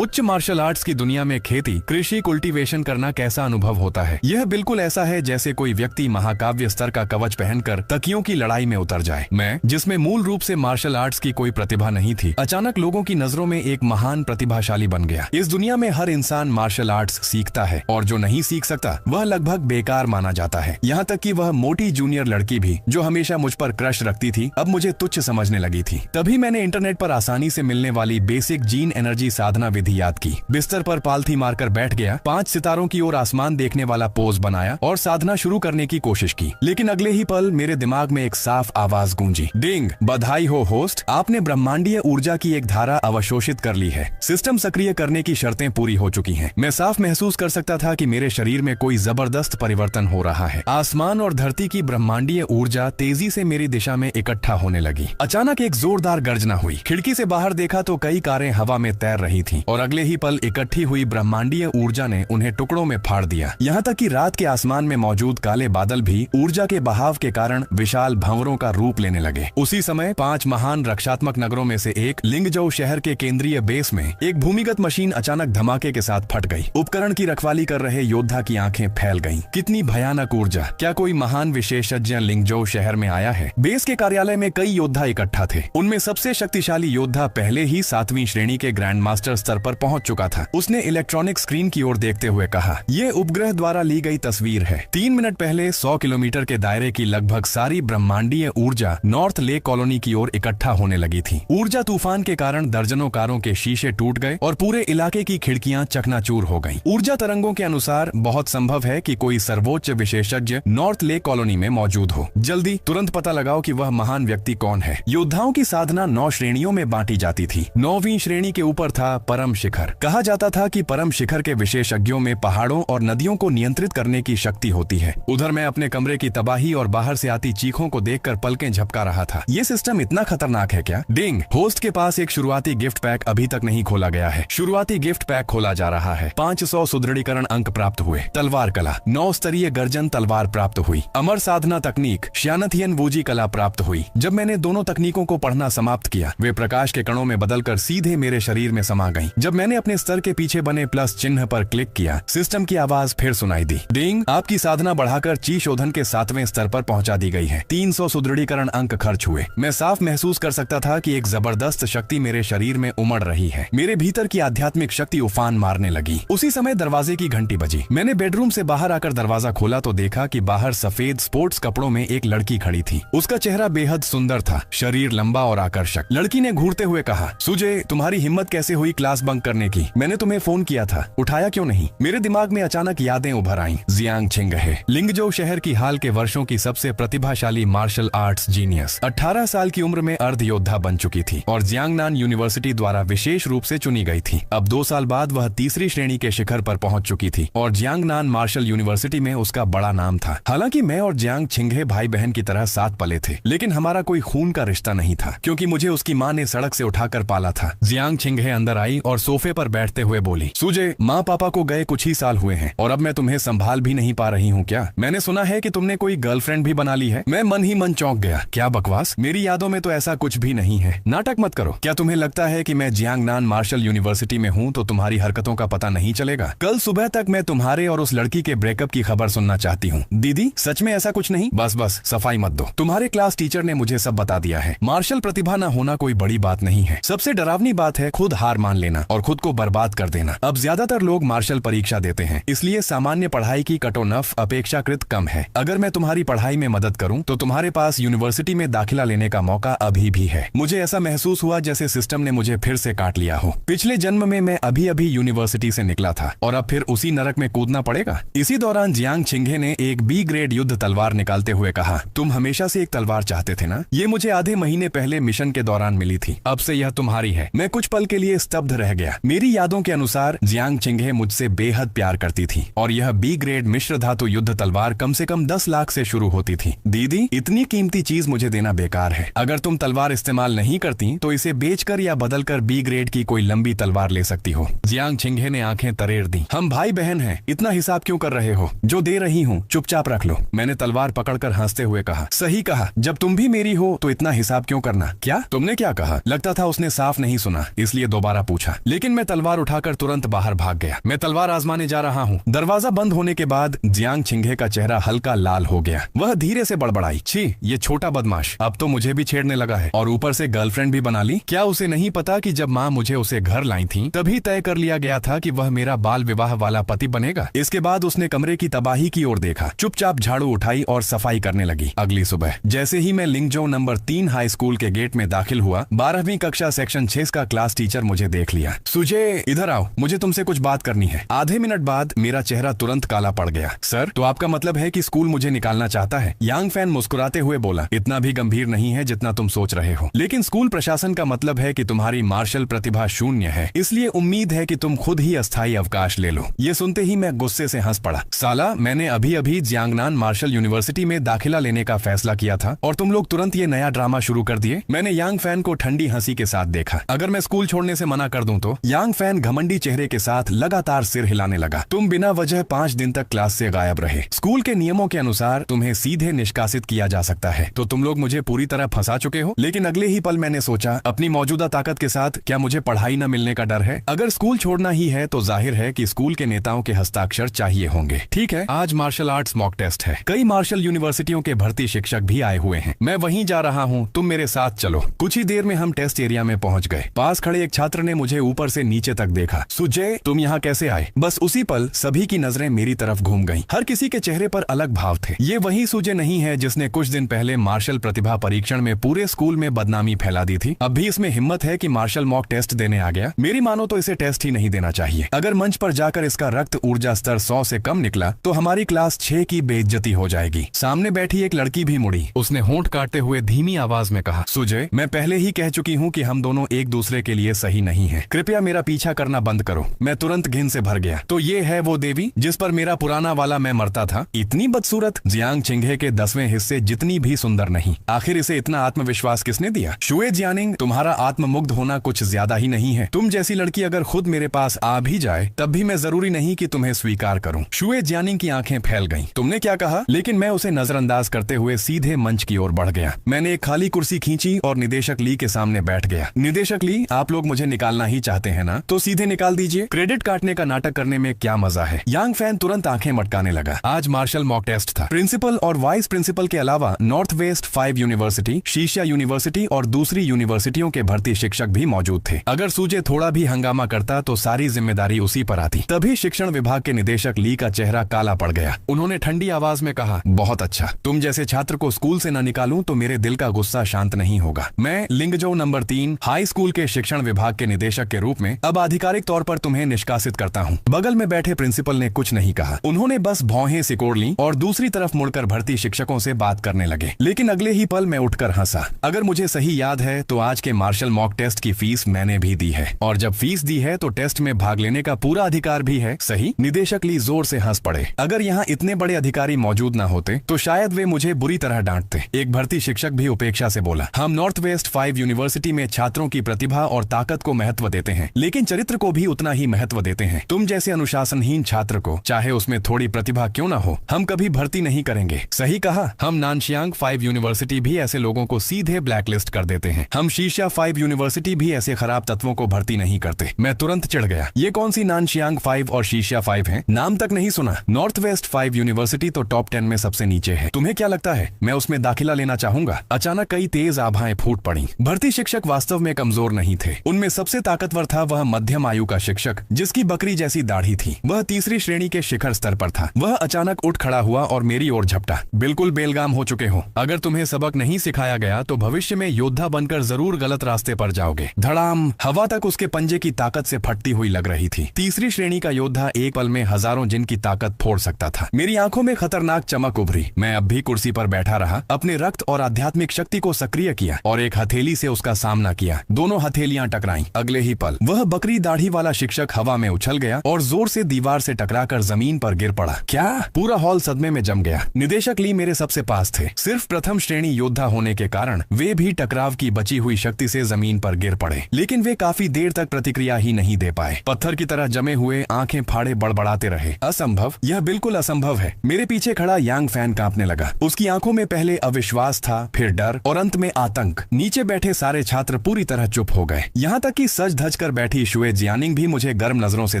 उच्च martial arts की दुनिया में खेती, कृषि, कल्टीवेशन करना कैसा अनुभव होता है? यह बिल्कुल ऐसा है जैसे कोई व्यक्ति महाकाव्य स्तर का कवच पहनकर तकियों की लड़ाई में उतर जाए। मैं, जिसमें मूल रूप से मार्शल आर्ट्स की कोई प्रतिभा नहीं थी, अचानक लोगों की नजरों में एक महान प्रतिभाशाली बन गया। इस दुनिया में हर इंसान मार्शल आर्ट्स सीखता है और जो नहीं सीख सकता वह लगभग बेकार माना जाता है। यहाँ तक कि वह मोटी जूनियर लड़की भी जो हमेशा मुझ पर क्रश रखती थी, अब मुझे तुच्छ समझने लगी थी। तभी मैंने इंटरनेट पर आसानी से मिलने वाली बेसिक जीन एनर्जी साधना विधि याद की। बिस्तर पर पालथी मारकर बैठ गया, 5 सितारों की ओर आसमान देखने वाला पोज बनाया और साधना शुरू करने की कोशिश की। लेकिन अगले ही पल मेरे दिमाग में एक साफ आवाज गूंजी, डिंग, बधाई हो होस्ट, आपने ब्रह्मांडीय ऊर्जा की एक धारा अवशोषित कर ली है। सिस्टम सक्रिय करने की शर्तें पूरी हो चुकी हैं। मैं साफ महसूस कर सकता था कि मेरे शरीर में कोई जबरदस्त परिवर्तन हो रहा है। आसमान और धरती की ब्रह्मांडीय ऊर्जा तेजी से मेरी दिशा में इकट्ठा होने लगी। अचानक एक जोरदार गर्जना हुई। खिड़की से बाहर देखा तो कई कारें हवा में तैर रही थीं और अगले ही पल इकट्ठी हुई ब्रह्मांडीय ऊर्जा ने उन्हें टुकड़ों में फाड़ दिया। यहाँ तक कि रात के आसमान में मौजूद काले बादल भी ऊर्जा के बहाव के कारण विशाल भंवरों का रूप लेने लगे। उसी समय 5 महान रक्षात्मक नगरों में से एक लिंगजोउ शहर के केंद्रीय बेस में एक भूमिगत मशीन अचानक धमाके के साथ फट गई। उपकरण की रखवाली कर रहे योद्धा की आंखें फैल गईं। कितनी भयानक ऊर्जा! क्या कोई महान विशेषज्ञ लिंगजोउ शहर में आया है? बेस के कार्यालय में कई योद्धा इकट्ठा थे। उनमें सबसे शक्तिशाली योद्धा पहले ही 7वीं श्रेणी के ग्रैंड मास्टर स्तर पर पहुंच चुका था। उसने इलेक्ट्रॉनिक स्क्रीन की ओर देखते हुए कहा, ये उपग्रह द्वारा ली गई तस्वीर है। 3 मिनट पहले 100 किलोमीटर के दायरे की लगभग सारी ब्रह्मांडीय ऊर्जा नॉर्थ लेक कॉलोनी की ओर इकट्ठा होने लगी थी। ऊर्जा तूफान के कारण दर्जनों कारों के शीशे टूट गए और पूरे इलाके की खिड़कियां चकनाचूर हो गईं। ऊर्जा तरंगों के अनुसार बहुत संभव है कि कोई सर्वोच्च विशेषज्ञ नॉर्थ लेक कॉलोनी में मौजूद हो। जल्दी तुरंत पता लगाओ कि वह महान व्यक्ति कौन है। योद्धाओं की साधना 9 श्रेणियों में बांटी जाती थी। 9वीं श्रेणी के ऊपर था परम शिखर। कहा जाता था कि परम शिखर के विशेषज्ञों में पहाड़ों और नदियों को नियंत्रित करने की शक्ति होती है। उधर मैं अपने कमरे की तबाही और बाहर से आती चीखों को देखकर पलकें झपका रहा था। ये सिस्टम इतना खतरनाक है क्या? डिंग, होस्ट के पास एक शुरुआती गिफ्ट पैक अभी तक नहीं खोला गया है। शुरुआती गिफ्ट पैक खोला जा रहा है। 500 सुदृढ़ीकरण अंक प्राप्त हुए। तलवार कला, 9 स्तरीय गर्जन तलवार प्राप्त हुई। अमर साधना तकनीक, श्यानथियन वूजी कला प्राप्त हुई। जब मैंने दोनों तकनीकों को पढ़ना समाप्त किया, वे प्रकाश के कणों में बदलकर सीधे मेरे शरीर में समा गईं। जब मैंने अपने स्तर के पीछे बने प्लस चिन्ह पर क्लिक किया, सिस्टम की आवाज फिर सुनाई दी, डिंग, आपकी साधना बढ़ाकर ची शोधन के 7वें स्तर पर पहुंचा दी गई है। 300 सुदृढ़ीकरण अंक खर्च हुए। मैं साफ महसूस कर सकता था कि एक जबरदस्त शक्ति मेरे शरीर में उमड़ रही है। मेरे भीतर की आध्यात्मिक शक्ति उफान मारने लगी। उसी समय दरवाजे की घंटी बजी। मैंने बेडरूम से बाहर आकर दरवाजा खोला तो देखा कि बाहर सफेद स्पोर्ट्स कपड़ों में एक लड़की खड़ी थी। उसका चेहरा बेहद सुंदर था, शरीर लंबा और आकर्षक। लड़की ने घूरते हुए कहा, सुजय, तुम्हारी हिम्मत कैसे हुई क्लास बंक करने की? मैंने तुम्हें फोन किया था, उठाया क्यों नहीं? मेरे दिमाग में अचानक यादें उभर आईं। जियांग छिंगहे, लिंगजोउ शहर की हाल के वर्षों की सबसे प्रतिभाशाली मार्शल आर्ट्स जीनियस। 18 साल की उम्र में अर्ध योद्धा बन चुकी थी और जियांगनान यूनिवर्सिटी द्वारा विशेष रूप से चुनी गई थी। अब 2 साल बाद वह 3री श्रेणी के शिखर पर पहुंच चुकी थी और जियांगनान मार्शल यूनिवर्सिटी में उसका बड़ा नाम था। हालांकि मैं और जियांग छिंगहे भाई बहन की तरह साथ पले थे, लेकिन हमारा कोई खून का रिश्ता नहीं था क्योंकि मुझे उसकी माँ ने सड़क से उठाकर पाला था। जियांग छिंगहे अंदर आई और सोफे पर बैठते हुए बोली, सुजय, माँ पापा को गए कुछ ही साल हुए हैं और अब मैं तुम्हें संभाल भी नहीं पा रही हूँ क्या? मैंने सुना है कि तुमने कोई गर्लफ्रेंड भी बना ली है। मैं मन ही मन चौंक गया। क्या बकवास, मेरी यादों में तो ऐसा कुछ भी नहीं है। नाटक मत करो। क्या तुम्हें लगता है कि मैं जियांगनान मार्शल यूनिवर्सिटी में हूँ तो तुम्हारी हरकतों का पता नहीं चलेगा? कल सुबह तक मैं तुम्हारे और उस लड़की के ब्रेकअप की खबर सुनना चाहती हूँ। दीदी, सच में ऐसा कुछ नहीं? बस सफाई मत दो। तुम्हारे क्लास टीचर ने मुझे सब बता दिया है। मार्शल प्रतिभा न होना कोई बड़ी बात नहीं है। सबसे डरावनी बात है खुद हार मान लेना और खुद को बर्बाद कर देना। अब ज्यादातर लोग मार्शल परीक्षा देते हैं, इसलिए सामान्य पढ़ाई की कटोनफ अपेक्षाकृत कम है। अगर मैं तुम्हारी पढ़ाई में मदद करूं तो तुम्हारे पास यूनिवर्सिटी में दाखिला लेने का मौका अभी भी है। मुझे ऐसा महसूस हुआ जैसे सिस्टम ने मुझे फिर से काट लिया हो। पिछले जन्म में मैं अभी अभी यूनिवर्सिटी से निकला था और अब फिर उसी नरक में कूदना पड़ेगा। इसी दौरान जियांग छिंगहे ने एक B ग्रेड युद्ध तलवार निकालते हुए कहा, तुम हमेशा से एक तलवार चाहते थे ना? ये मुझे आधे महीने पहले मिशन के दौरान मिली थी। अब से यह तुम्हारी है। मैं कुछ पल के लिए स्तब्ध रह गया। मेरी यादों के अनुसार जियांग छिंगहे मुझसे बेहद प्यार करती थी और यह B ग्रेड मिश्र धातु युद्ध तलवार कम से कम 10 लाख से शुरू होती थी। दीदी, इतनी कीमती चीज मुझे देना बेकार है। अगर तुम तलवार इस्तेमाल नहीं करती तो इसे बेचकर या बदलकर B ग्रेड की कोई लंबी तलवार ले सकती हो। जियांग छिंगहे ने आंखें तरेर दी। हम भाई बहन हैं, इतना हिसाब क्यों कर रहे हो? जो दे रही हूँ चुपचाप रख लो। मैंने तलवार पकड़कर हंसते हुए कहा, सही कहा, जब तुम भी मेरी हो तो इतना हिसाब क्यों करना? क्या तुमने क्या कहा? लगता था उसने साफ नहीं सुना, इसलिए दोबारा पूछा। लेकिन मैं तलवार उठाकर तुरंत बाहर भाग गया। मैं तलवार आजमाने जा रहा हूँ। दरवाजा बंद होने के बाद जियांग छिंगे का चेहरा हल्का लाल हो गया। वह धीरे से बड़बड़ाई, छी, ये छोटा बदमाश अब तो मुझे भी छेड़ने लगा है और ऊपर से गर्लफ्रेंड भी बना ली। क्या उसे नहीं पता कि जब माँ मुझे उसे घर लाई थी तभी तय कर लिया गया था कि वह मेरा बाल विवाह वाला पति बनेगा। इसके बाद उसने कमरे की तबाही की ओर देखा, चुपचाप झाड़ू उठाई और सफाई करने लगी। अगली सुबह जैसे ही मैं लिंगजो नंबर 3 हाई स्कूल के गेट में दाखिल हुआ, 12वीं कक्षा सेक्शन 6 का क्लास टीचर मुझे देख लिया। सुजे, इधर आओ, मुझे तुमसे कुछ बात करनी है। आधे मिनट बाद मेरा चेहरा तुरंत काला पड़ गया। सर, तो आपका मतलब है कि स्कूल मुझे निकालना चाहता है? यांग फैन मुस्कुराते हुए बोला, इतना भी गंभीर नहीं है जितना तुम सोच रहे हो, लेकिन स्कूल प्रशासन का मतलब है कि तुम्हारी मार्शल प्रतिभा शून्य है, इसलिए उम्मीद है कि तुम खुद ही अस्थायी अवकाश ले लो। ये सुनते ही मैं गुस्से से हंस पड़ा। साला, मैंने अभी अभी जियांगनान मार्शल यूनिवर्सिटी में दाखिला लेने का फैसला किया था और तुम लोग तुरंत ये नया ड्रामा शुरू कर दिए। मैंने यांग फैन को ठंडी हंसी के साथ देखा। अगर मैं स्कूल छोड़ने से मना कर दूं तो? यांग फैन घमंडी चेहरे के साथ लगातार सिर हिलाने लगा। तुम बिना वजह 5 दिन तक क्लास से गायब रहे। स्कूल के नियमों के अनुसार तुम्हें सीधे निष्कासित किया जा सकता है। तो तुम लोग मुझे पूरी तरह फंसा चुके हो। लेकिन अगले ही पल मैंने सोचा, अपनी मौजूदा ताकत के साथ क्या मुझे पढ़ाई न मिलने का डर है? अगर स्कूल छोड़ना ही है तो जाहिर है कि स्कूल के नेताओं के हस्ताक्षर चाहिए होंगे। ठीक है, आज मार्शल आर्ट्स मॉक टेस्ट है। कई मार्शल यूनिवर्सिटियों के भर्ती शिक्षक भी आए हुए हैं। मैं वहीं जा रहा हूँ, तुम मेरे साथ चलो। कुछ ही देर में हम टेस्ट एरिया में पहुंच गए। पास खड़े एक छात्र ने मुझे ऊपर से नीचे तक देखा। सुजय, तुम यहाँ कैसे आए? बस उसी पल सभी की नजरें मेरी तरफ घूम गईं। हर किसी के चेहरे पर अलग भाव थे। ये वही सुजय नहीं है जिसने कुछ दिन पहले मार्शल प्रतिभा परीक्षण में पूरे स्कूल में बदनामी फैला दी थी। अब भी इसमें हिम्मत है कि मार्शल मॉक टेस्ट देने आ गया। मेरी मानो तो इसे टेस्ट ही नहीं देना चाहिए। अगर मंच पर जाकर इसका रक्त ऊर्जा स्तर 100 से कम निकला तो हमारी क्लास 6 की बेइज्जती हो जाएगी। सामने बैठी एक लड़की भी मुड़ी। उसने होंठ काटते हुए धीमी आवाज में कहा, सुजय, मैं पहले ही कह चुकी हूँ कि हम दोनों एक दूसरे के लिए सही नहीं है। कृपया मेरा पीछा करना बंद करो। मैं तुरंत घिन से भर गया। तो ये है वो देवी जिस पर मेरा पुराना वाला मैं मरता था? इतनी बदसूरत? जियांग छिंगे के 10वें हिस्से जितनी भी सुंदर नहीं। आखिर इसे इतना आत्मविश्वास किसने दिया? शुए जियानिंग, तुम्हारा आत्ममुग्ध होना कुछ ज्यादा ही नहीं है। तुम जैसी लड़की अगर खुद मेरे पास आ भी जाए तब भी मैं जरूरी नहीं कि तुम्हें स्वीकार करूं। शुए जियानिंग की आंखें फैल गईं। तुमने क्या कहा? लेकिन मैं उसे नजरअंदाज करते हुए सीधे मंच की ओर बढ़ गया। मैंने एक खाली कुर्सी खींची और निदेशक ली के सामने बैठ गया। निदेशक ली, आप लोग मुझे निकालना ही चाहते हैं ना? तो सीधे निकाल दीजिए। क्रेडिट काटने का नाटक करने में क्या मजा है? यांग फैन तुरंत आंखें मटकाने लगा। आज मार्शल मॉक टेस्ट था। प्रिंसिपल और वाइस प्रिंसिपल के अलावा नॉर्थ वेस्ट 5 यूनिवर्सिटी, शीशा यूनिवर्सिटी और दूसरी यूनिवर्सिटियों के भर्ती शिक्षक भी मौजूद थे। अगर सूजे थोड़ा भी हंगामा करता तो सारी जिम्मेदारी उसी पर आती। तभी शिक्षण विभाग के निदेशक ली का चेहरा काला पड़ गया। उन्होंने ठंडी आवाज में कहा, बहुत अच्छा, तुम जैसे छात्र को स्कूल से न निकालूं तो मेरे दिल का गुस्सा शांत नहीं होगा। मैं लिंगजो नंबर 3 हाई स्कूल के शिक्षण विभाग के निदेशक के रूप में अब आधिकारिक तौर पर तुम्हें निष्कासित करता हूँ। बगल में बैठे प्रिंसिपल ने कुछ नहीं कहा। उन्होंने बस भौहें सिकोड़ ली और दूसरी तरफ मुड़कर भर्ती शिक्षकों से बात करने लगे। लेकिन अगले ही पल मैं उठकर हंसा। अगर मुझे सही याद है तो आज के मार्शल मॉक टेस्ट की फीस मैंने भी दी है, और जब फीस दी है तो टेस्ट में भाग लेने का पूरा अधिकार भी है, सही? निदेशक ली जोर से हंस पड़े। अगर यहाँ इतने बड़े अधिकारी मौजूद न होते तो शायद वे मुझे बुरी तरह डांटते। एक भर्ती शिक्षक भी उपेक्षा से बोला, हम नॉर्थ वेस्ट 5 यूनिवर्सिटी में छात्रों की प्रतिभा और ताकत को महत्व देते हैं, लेकिन चरित्र को भी उतना ही महत्व देते हैं। तुम जैसे अनुशासनहीन छात्र को, चाहे उसमें थोड़ी प्रतिभा क्यों न हो, हम कभी भर्ती नहीं करेंगे। सही कहा। हम नानशियांग 5 यूनिवर्सिटी भी ऐसे लोगों को सीधे ब्लैकलिस्ट कर देते हैं। हम शीशा 5 यूनिवर्सिटी भी ऐसे खराब तत्वों को भर्ती नहीं करते। मैं तुरंत चिढ़ गया। ये कौन सी नानशियांग 5 और शीशा 5 है? नाम तक नहीं सुना। नॉर्थ वेस्ट 5 यूनिवर्सिटी तो टॉप 10 में सबसे नीचे है। तुम्हें क्या लगता है मैं उसमें दाखिला लेना चाहूंगा? अचानक कई तेज आभाएं फूट पड़ी। भर्ती शिक्षक वास्तव में कमजोर नहीं थे। उनमें सबसे ताकतवर था वह मध्यम आयु का शिक्षक जिसकी बकरी जैसी दाढ़ी थी। वह तीसरी श्रेणी के शिखर स्तर पर था। वह अचानक उठ खड़ा हुआ और मेरी ओर झपटा। बिल्कुल बेलगाम हो चुके हो। अगर तुम्हें सबक नहीं सिखाया गया तो भविष्य में योद्धा बनकर जरूर गलत रास्ते पर जाओगे। धड़ाम! हवा तक उसके पंजे की ताकत से फटती हुई लग रही थी। तीसरी श्रेणी का योद्धा एक पल में हजारों जिन की ताकत फोड़ सकता था। मेरी आंखों में खतरनाक चमक उभरी। मैं अब भी कुर्सी पर बैठा रहा, अपने रक्त और आध्यात्मिक शक्ति को सक्रिय किया और एक हथेली से उसका सामना किया। दोनों हथेलियां टकराईं। अगले ही पल वह बकरी दाढ़ी वाला शिक्षक हवा में उछल गया और जोर से दीवार से टकराकर जमीन पर गिर पड़ा। क्या? पूरा हॉल सदमे में जम गया। निदेशक ली मेरे सबसे पास थे। सिर्फ प्रथम श्रेणी योद्धा होने के कारण वे भी टकराव की बची हुई शक्ति से जमीन पर गिर पड़े, लेकिन वे काफी देर तक प्रतिक्रिया ही नहीं दे पाए। पत्थर की तरह जमे हुए आंखें फाड़े बड़बड़ाते रहे। असंभव, यह बिल्कुल असंभव है। मेरे पीछे खड़ा यांग फैन कांपने लगा। उसकी आंखों में पहले अविश्वास था, फिर डर और अंत में आतंक। नीचे बैठे सारे छात्र पूरी तरह चुप हो गए। यहाँ तक कि सज धज कर बैठी शुए जियानिंग भी मुझे गर्म नजरों से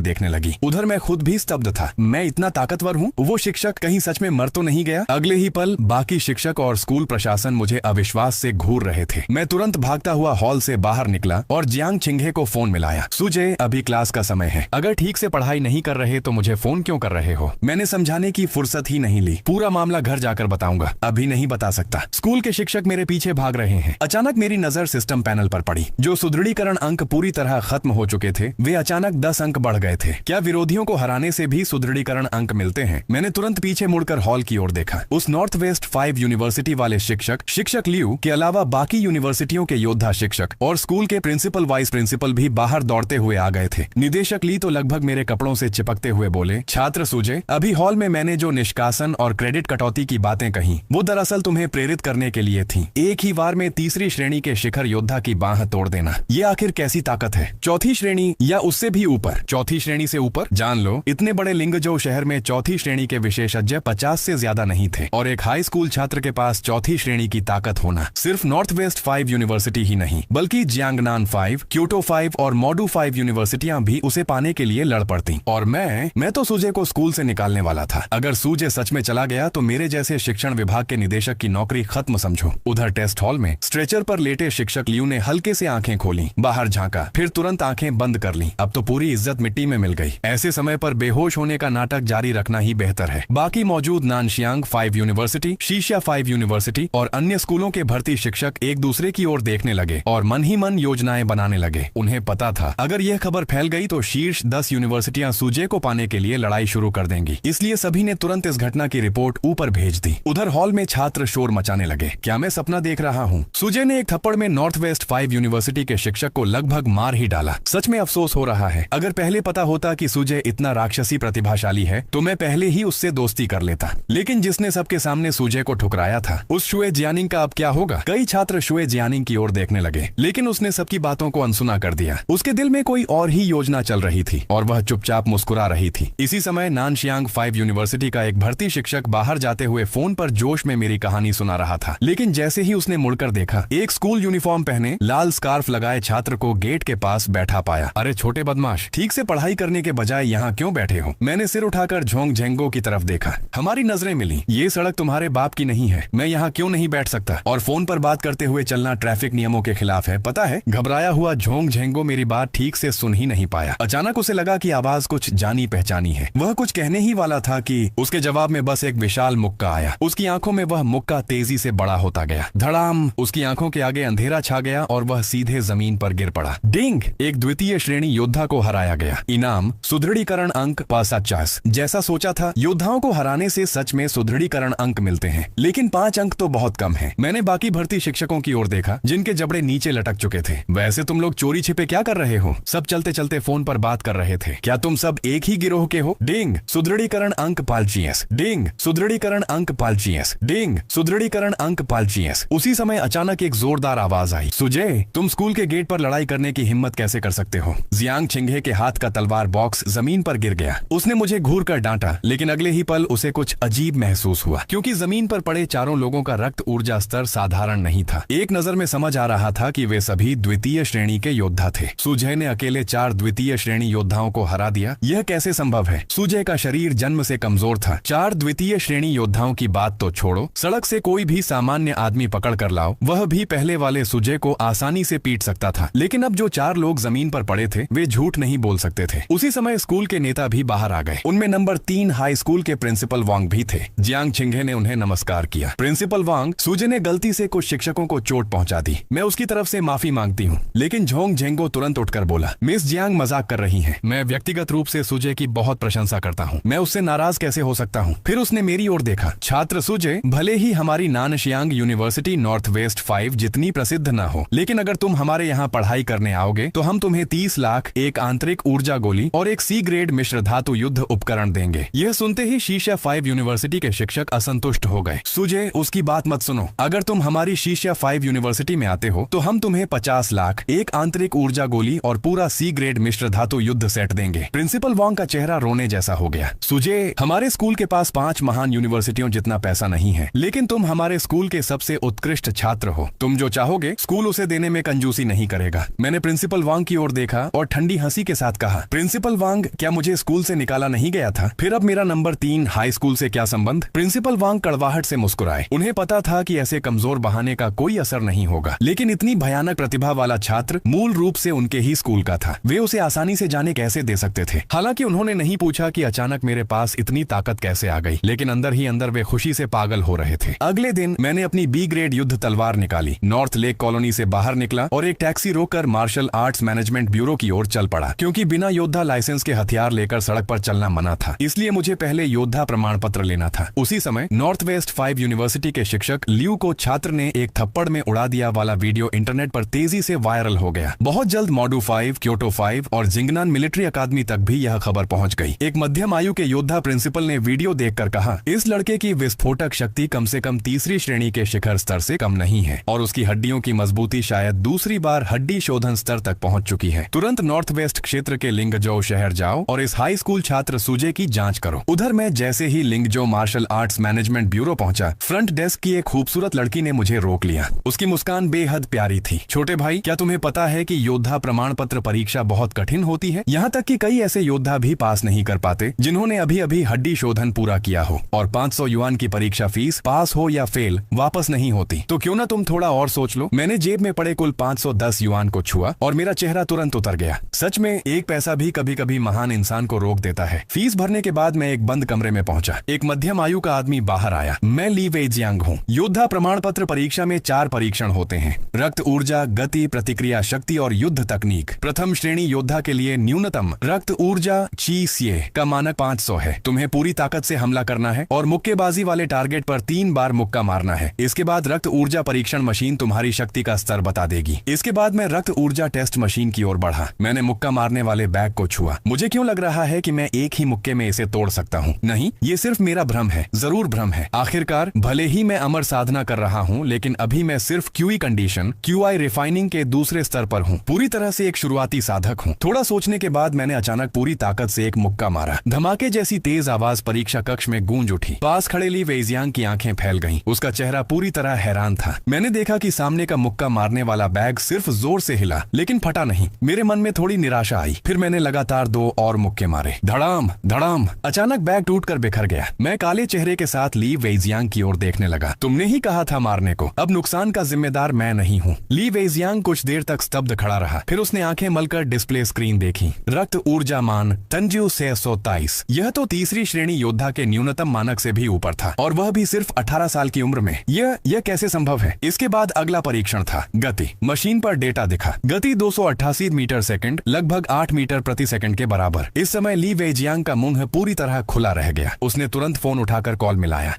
देखने लगी। उधर मैं खुद भी स्तब्ध था। मैं इतना ताकतवर हूँ? वो शिक्षक कहीं सच में मर तो नहीं गया? अगले ही पल बाकी शिक्षक और स्कूल प्रशासन मुझे अविश्वास से घूर रहे थे। मैं तुरंत भागता हुआ हॉल से बाहर निकला और जियांग छिंगे को फोन मिलाया। सुजे, अभी क्लास का समय है, अगर ठीक से पढ़ाई नहीं कर रहे तो मुझे फोन क्यों कर रहे हो? मैंने समझाने की फुर्सत ही नहीं ली। पूरा मामला घर जाकर बताऊंगा, अभी नहीं बता सकता। स्कूल के शिक्षक मेरे पीछे भाग रहे हैं। अचानक मेरी नजर सिस्टम पैनल पर पड़ी। जो सुदृढ़ीकरण अंक पूरी तरह खत्म हो चुके थे, वे अचानक 10 अंक बढ़ गए थे। क्या विरोधियों को हराने से भी सुदृढ़ीकरण अंक मिलते हैं? मैंने तुरंत पीछे मुड़कर हॉल की ओर देखा। उस नॉर्थ वेस्ट 5 यूनिवर्सिटी वाले शिक्षक लियू के अलावा बाकी यूनिवर्सिटियों के योद्धा शिक्षक और स्कूल के प्रिंसिपल वाइस प्रिंसिपल भी बाहर दौड़ते हुए आ गए थे। निदेशक ली तो लगभग मेरे कपड़ों से चिपकते हुए बोले, छात्र सुजे, अभी हॉल में मैंने जो निष्कासन और क्रेडिट कटौती की बातें कही, वो दरअसल तुम्हें प्रेरित करने के लिए थी। एक ही वार में तीसरी श्रेणी के शिखर योद्धा की बांह तोड़ देना, ये आखिर कैसी ताकत है? चौथी श्रेणी या उससे भी ऊपर? चौथी श्रेणी से ऊपर? जान लो, इतने बड़े लिंगजो शहर में चौथी श्रेणी के विशेषज्ञ 50 से ज्यादा नहीं थे, और एक हाई स्कूल छात्र के पास चौथी श्रेणी की ताकत होना सिर्फ नॉर्थ वेस्ट 5 यूनिवर्सिटी ही नहीं, बल्कि जियांगनान 5, क्योटो 5 और मॉडू 5 यूनिवर्सिटियां भी उसे पाने के लिए लड़ पड़ती। और मैं तो सूजे को स्कूल से निकालने वाला था। अगर सूजे सच में चला गया तो मेरे जैसे शिक्षण विभाग के निदेशक की नौकरी खत्म समझो। उधर टेस्ट हॉल में स्ट्रेचर पर लेटे शिक्षक लियू ने हल्के से आंखें खोली, बाहर झांका, फिर तुरंत आंखें बंद कर ली। अब तो पूरी इज्जत मिट्टी में मिल गई। ऐसे समय पर बेहोश होने का नाटक जारी रखना ही बेहतर है। बाकी मौजूद नानशियांग 5 यूनिवर्सिटी, शीशिया 5 यूनिवर्सिटी और अन्य स्कूलों के भर्ती शिक्षक एक दूसरे की ओर देखने लगे और मन ही मन योजनाएं बनाने लगे। उन्हें पता था अगर यह खबर फैल गई तो शीर्ष 10 यूनिवर्सिटियां सूजे को पाने के लिए लड़ाई शुरू कर देंगी। इसलिए सभी ने तुरंत इस घटना की रिपोर्ट ऊपर भेज दी। उधर हॉल में छात्र शोर मचाने लगे। क्या मैं सपना देख रहा हूँ? सूजे ने एक थप्पड़ में नॉर्थ वेस्ट 5 यूनिवर्सिटी के शिक्षक को लगभग मार ही डाला। सच में अफसोस हो रहा है। अगर पहले पता होता कि सूजे इतना राक्षसी प्रतिभाशाली है तो मैं पहले ही उससे दोस्ती कर लेता। लेकिन जिसने सबके सामने सूजे को ठुकराया था, उस शुए जियानिंग का अब क्या होगा? कई छात्र शुए जियानिंग की ओर देखने लगे, लेकिन उसने सबकी बातों को अनसुना कर दिया। उसके दिल में कोई और ही योजना चल रही थी और वह चुपचाप मुस्कुरा रही थी। इसी समय नानशियांग 5 यूनिवर्सिटी का एक भर्ती शिक्षक बाहर जाते हुए फोन पर जोश में मेरी कहानी सुना रहा था। लेकिन जैसे ही उसने मुड़कर देखा, एक स्कूल यूनिफॉर्म पहने लाल स्कार्फ लगाए छात्र को गेट के पास बैठा पाया। अरे छोटे बदमाश, ठीक से पढ़ाई करने के बजाय यहाँ क्यों बैठे हो? मैंने सिर उठाकर झोंग झेंगो की तरफ देखा। हमारी नजरें मिली। ये सड़क तुम्हारे बाप की नहीं है, मैं यहाँ क्यों नहीं बैठ सकता? और फोन पर बात करते हुए चलना ट्रैफिक नियमों के खिलाफ है, पता है? घबराया हुआ झोंग झेंगो मेरी बात ठीक से सुन ही नहीं पाया। अचानक उसे लगा कि आवाज कुछ जानी पहचानी है। वह कुछ कहने ही वाला था कि उसके जवाब में बस एक विशाल मुक्का आया। उसकी आंखों में वह मुक्का तेजी से बड़ा होता गया। धड़ाम! उसकी आंखों के आगे अंधेरा छा गया और वह सीधे जमीन पर गिर पड़ा। डिंग! एक द्वितीय श्रेणी योद्धा को हराया गया। इनाम सुदृढ़ीकरण अंक 50। जैसा सोचा था, योद्धाओं को हराने से सच में सुदृढ़ीकरण अंक मिलते हैं, लेकिन 5 अंक तो बहुत कम है। मैंने बाकी भर्ती शिक्षकों की ओर देखा जिनके जबड़े नीचे लटक चुके थे। वैसे तुम लोग चोरी छिपे क्या कर रहे हो? सब चलते चलते फोन पर बात कर रहे थे। क्या तुम सब एक ही गिरोह के हो? डिंग! सुदृढ़ीकरण अंक 5। डिंग! सुदृढ़ीकरण अंक 5। डिंग! सुदृढ़ीकरण अंक 5। उसी समय अचानक एक जोरदार आवाज आई, सुजे, तुम स्कूल के गेट पर लड़ाई करने की हिम्मत कैसे कर सकते हो? जियांग छिंगे के हाथ का तलवार बॉक्स जमीन पर गिर गया। उसने मुझे घूर कर डांटा, लेकिन अगले ही पल उसे कुछ अजीब महसूस हुआ, क्योंकि जमीन पर पड़े चारों लोगों का रक्त ऊर्जा स्तर साधारण नहीं था। एक नजर में समझ आ रहा था कि वे सभी द्वितीय श्रेणी के योद्धा थे। सुजय ने अकेले 4 द्वितीय श्रेणी योद्धाओं को हरा दिया। यह कैसे संभव है? सुजय का शरीर जन्म से कमजोर था। 4 द्वितीय श्रेणी योद्धाओं की बात तो छोड़ो, सड़क से कोई भी सामान्य आदमी पकड़ कर लाओ, वह भी पहले वाले सुजय को आसानी से पीट सकता था। लेकिन अब जो 4 लोग जमीन पर पड़े थे, वे झूठ नहीं बोल सकते थे। उसी समय स्कूल के नेता भी बाहर आ गए। उनमें नंबर 3 हाई स्कूल के प्रिंसिपल वांग भी थे। जियांग छिंगे ने उन्हें नमस्कार किया। प्रिंसिपल वांग, सुजे ने गलती से कुछ शिक्षकों को चोट पहुंचा दी, मैं उसकी तरफ से माफी मांगती हूँ। लेकिन झोंग झेंगो तुरंत उठकर बोला, मिस जियांग मजाक कर रही हैं। मैं व्यक्तिगत रूप से सुजे की बहुत प्रशंसा करता हूँ, मैं उससे नाराज कैसे हो सकता हूँ? फिर उसने मेरी ओर देखा। छात्र सुजे, भले ही हमारी नानशियांग यूनिवर्सिटी नॉर्थ वेस्ट 5 जितनी प्रसिद्ध न हो, लेकिन अगर तुम हमारे यहाँ पढ़ाई करने आओगे तो हम तुम्हें 30 लाख, एक आंतरिक ऊर्जा गोली और एक C ग्रेड मिश्र धातु युद्ध उपकरण देंगे। यह सुनते ही शीशिया 5 यूनिवर्सिटी के शिक्षक असंतुष्ट हो गए। सुजे, उसकी बात मत सुनो। अगर तुम हमारी शीशिया 5 यूनिवर्सिटी में आते हो तो हम तुम्हें 50 लाख, एक आंतरिक ऊर्जा गोली और पूरा C ग्रेड मिश्र धातु युद्ध सेट देंगे। प्रिंसिपल वांग का चेहरा रोने जैसा हो गया। सुजे, हमारे स्कूल के पास 5 महान यूनिवर्सिटियों जितना पैसा नहीं है, लेकिन तुम हमारे स्कूल के सबसे उत्कृष्ट छात्र हो। तुम जो चाहोगे स्कूल उसे देने में कंजूसी नहीं करेगा। मैंने प्रिंसिपल वांग की ओर देखा और ठंडी हंसी के साथ कहा, प्रिंसिपल वांग, क्या मुझे स्कूल से निकाला नहीं गया था? फिर अब मेरा नंबर 3 हाई स्कूल से क्या संबंध? प्रिंसिपल वांग कड़वाहट से मुस्कुराए। उन्हें पता था कि ऐसे कमजोर बहाने का कोई असर नहीं होगा, लेकिन इतनी भयानक प्रतिभा वाला छात्र मूल रूप से उनके ही स्कूल का था। वे उसे आसानी से जाने कैसे दे सकते थे? हालांकि उन्होंने नहीं पूछा कि अचानक मेरे पास इतनी ताकत कैसे आ गई, लेकिन अंदर ही अंदर वे खुशी से पागल हो रहे थे। अगले दिन मैंने अपनी बी ग्रेड युद्ध तलवार निकाली, नॉर्थ लेक कॉलोनी से बाहर निकला और एक टैक्सी रोककर मार्शल आर्ट्स मैनेजमेंट ब्यूरो की ओर चल पड़ा। क्योंकि बिना योद्धा लाइसेंस के हथियार लेकर सड़क पर चलना मना था, इसलिए मुझे पहले योद्धा प्रमाण पत्र लेना था। उसी समय नॉर्थ वेस्ट 5 यूनिवर्सिटी के शिक्षक लियू को छात्र ने एक थप्पड़ में उड़ा दिया वाला वीडियो इंटरनेट पर तेजी से वायरल हो गया। बहुत जल्द मॉडू 5, क्योटो 5 और जिंगनान मिलिट्री अकादमी तक भी यह खबर पहुंच गई। एक मध्यम आयु के योद्धा प्रिंसिपल ने वीडियो देखकर कहा, इस लड़के की विस्फोटक शक्ति कम से कम तीसरी श्रेणी के शिखर स्तर से कम नहीं है और उसकी हड्डियों की मजबूती शायद दूसरी बार हड्डी शोधन स्तर तक पहुंच चुकी है। तुरंत नॉर्थ वेस्ट क्षेत्र के लिंगजो शहर जाओ और इस हाई स्कूल छात्र सुजे की जांच करो। उधर मैं जैसे ही लिंगजो मार्शल आर्ट्स मैनेजमेंट ब्यूरो पहुंचा, फ्रंट डेस्क की एक खूबसूरत लड़की ने मुझे रोक लिया। उसकी मुस्कान बेहद प्यारी थी। छोटे भाई, क्या तुम्हें पता है कि योद्धा प्रमाण पत्र परीक्षा बहुत कठिन होती है? यहाँ तक कि कई ऐसे योद्धा भी पास नहीं कर पाते जिन्होंने अभी अभी हड्डी शोधन पूरा किया हो, और 500 युआन की परीक्षा फीस पास हो या फेल वापस नहीं होती। तो क्यों ना तुम थोड़ा और सोच लो। मैंने जेब में पड़े कुल 510 युआन को छुआ और मेरा चेहरा तुरंत उतर गया। सच में एक पैसा भी कभी कभी महान इंसान को रोक देता है। फीस भरने के बाद मैं एक बंद कमरे में पहुंचा। एक मध्यम आयु का आदमी बाहर आया। मैं ली वेजियांग हूँ। योद्धा प्रमाण पत्र परीक्षा में 4 परीक्षण होते हैं: रक्त ऊर्जा, गति, प्रतिक्रिया शक्ति और युद्ध तकनीक। प्रथम श्रेणी योद्धा के लिए न्यूनतम रक्त ऊर्जा CCA का मानक 500 है। तुम्हें पूरी ताकत से हमला करना है और मुक्केबाजी वाले टारगेट पर 3 बार मुक्का मारना है। इसके बाद रक्त ऊर्जा परीक्षण मशीन तुम्हारी शक्ति का स्तर बता देगी। इसके बाद मैं रक्त ऊर्जा टेस्ट मशीन की ओर बढ़ा। मैंने मुक्का मारने वाले बैग को छुआ। मुझे क्यों लग रहा है कि मैं एक ही मुक्के में इसे तोड़ सकता हूँ? नहीं, ये सिर्फ मेरा भ्रम है, जरूर भ्रम है। आखिरकार भले ही मैं अमर साधना कर रहा हूँ, लेकिन अभी मैं सिर्फ QE कंडीशन, QI रिफाइनिंग के दूसरे स्तर पर हूँ। पूरी तरह से एक शुरुआती साधक हूँ। थोड़ा सोचने के बाद मैंने अचानक पूरी ताकत से एक मुक्का मारा। धमाके जैसी तेज आवाज परीक्षा कक्ष में गूंज उठी। पास खड़े ली वेजियांग की आंखें फैल गईं। उसका चेहरा पूरी तरह हैरान था। मैंने देखा कि सामने का मुक्का मारने वाला बैग सिर्फ जोर से हिला, लेकिन फटा नहीं। मेरे मन में थोड़ी निराशा आई। फिर मैंने लगातार 2 और मुक्के मारे। धड़ाम धड़ाम। अचानक बैग टूटकर बिखर गया। मैं काले चेहरे के साथ ली वेजियांग की ओर देखने लगा। तुमने ही कहा था मारने को, अब नुकसान का जिम्मेदार मैं नहीं हूँ। ली वेजियांग कुछ देर तक स्तब्ध खड़ा रहा। फिर उसने आंखें मलकर डिस्प्ले स्क्रीन देखी। रक्त ऊर्जा मान तंजू 623। यह तो तीसरी श्रेणी योद्धा के न्यूनतम मानक से भी ऊपर था, और वह भी सिर्फ 18 साल की उम्र में। यह कैसे संभव है? इसके बाद अगला परीक्षण था गति। मशीन पर डेटा दिखा। गति 288 मीटर सेकंड, लगभग 8 मीटर प्रति सेकंड के बराबर। इस समय ली वेजियांग का मुंह पूरी तरह खुला रह गया। उसने तुरंत फोन उठाकर कॉल मिलाया।